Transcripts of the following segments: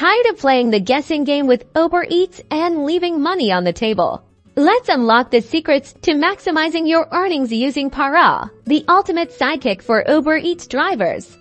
Tired of playing the guessing game with Uber Eats and leaving money on the table? Let's unlock the secrets to maximizing your earnings using Para, the ultimate sidekick for Uber Eats drivers.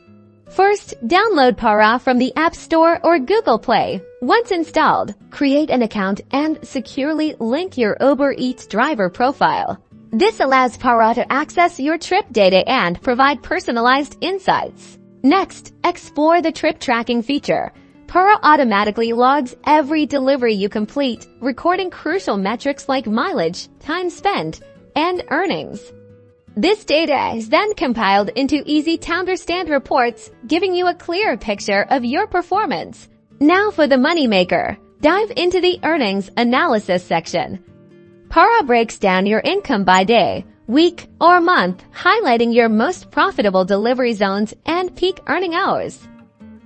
First, download Para from the App Store or Google Play. Once installed, create an account and securely link your Uber Eats driver profile. This allows Para to access your trip data and provide personalized insights. Next, explore the trip tracking feature. Para automatically logs every delivery you complete, recording crucial metrics like mileage, time spent, and earnings. This data is then compiled into easy-to-understand reports, giving you a clearer picture of your performance. Now for the moneymaker. Dive into the earnings analysis section. Para breaks down your income by day, week, or month, highlighting your most profitable delivery zones and peak earning hours.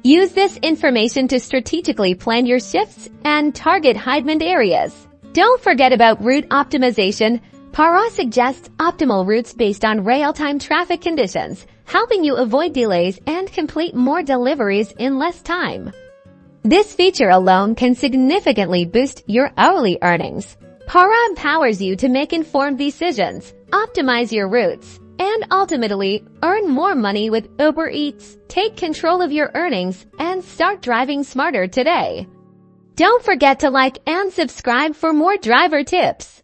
Use this information to strategically plan your shifts and target high-demand areas. Don't forget about route optimization. Para suggests optimal routes based on real-time traffic conditions, helping you avoid delays and complete more deliveries in less time. This feature alone can significantly boost your hourly earnings. Para empowers you to make informed decisions, optimize your routes, and ultimately earn more money with Uber Eats. Take control of your earnings and start driving smarter today. Don't forget to like and subscribe for more driver tips.